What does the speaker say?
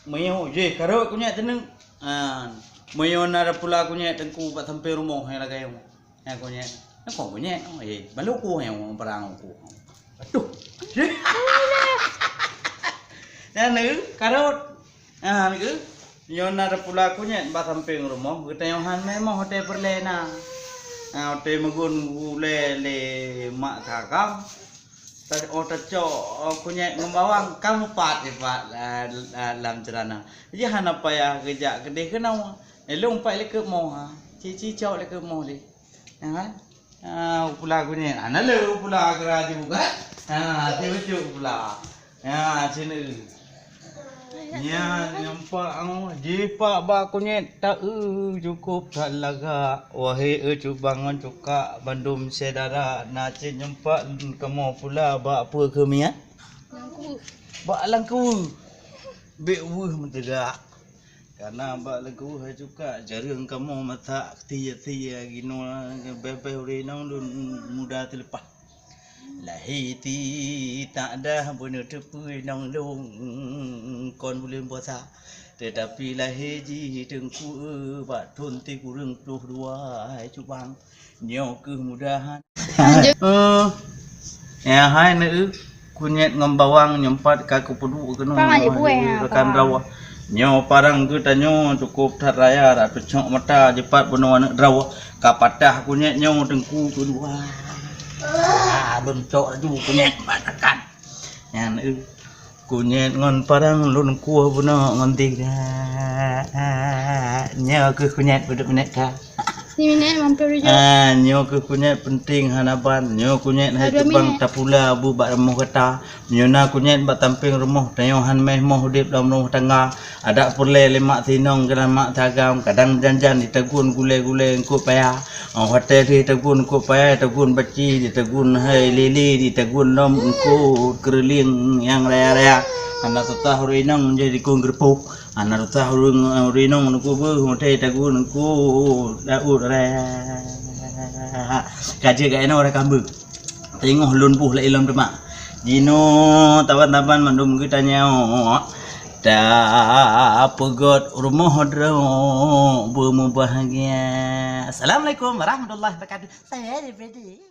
Mayo je karot kunyat teneng. Mayo nara pula kunyat tengku pak sampai rumah yang lagai mo. Yang kunyat. Nak kau kunyat. Balu ku yang perang ku. Aduh. Yang ni karot. Ni Mayo nara pula kunyat pak sampai rumah. Kita yang han memang hotel perlena. Hotel magun gule le mak kakam. Cok kunyat ngembawang kamu pat dalam cerana. Jadi hana payah kerja kedai kenau. Elong pai lek mo ha. Cici cok lek mo le. Ha? Pula kunyat. Ana le pula kera juga. Dia betul pula. Sini. Nya nampak jipa ba kunyat tak cukup tak laga. Wahai bangun cuka bandum sedara nacin nyempak kamu pula ba apa ke mia? Langku. Ba langku. Be mentega. Karena ba langku cuka jarang kamu mata tia gino bebe urinang muda terlepas. Lahiti tak ada benar tepui nang long kon bulan puasa tetapi lahir ji tengku bak tunti kurang 22 cubang nyok kemudahan ya hai nữ kunyat ngembawang nyempat kaku pedu kenu rekan rawa nyo parang tu tanyo cukup taraya ratu cok mata jepat benar anak rawa kapatah kunyat nyo tengku kedua bentuk tu kunyat batakan. Yang kunyat ngon parang lun kuah puno ngon tiga. Nyo ke kunyat beduk minat ka. Ni minat mampir je. Nyo ke kunyat penting hanaban. Nyo kunyat hai tebang tapula bu bak remuh kata. Nyo na kunyat bak tamping rumah. Tanyo han meh moh hudip dalam rumah tangga. Ada pulai lemak tinong kena mak tagam. Kadang janjan ditegun gule-gule engkau payah. Hotel ditegun engkau payah. Ditegun baci, ditegun hai lili, ditegun nom engkau keriling yang raya-raya. Anak tetah hurinang menjadi kong gerpuk. Anak tetah hurinang engkau hotel ditegun engkau daud raya. Kaji kaya orang kambing. Tengok lunpuh lah ilam demak. Jino tawan-tawan mandum kita nyawa. Tak pegot rumah drone bermu bahagia. Assalamualaikum warahmatullahi wabarakatuh. Saya Freddy.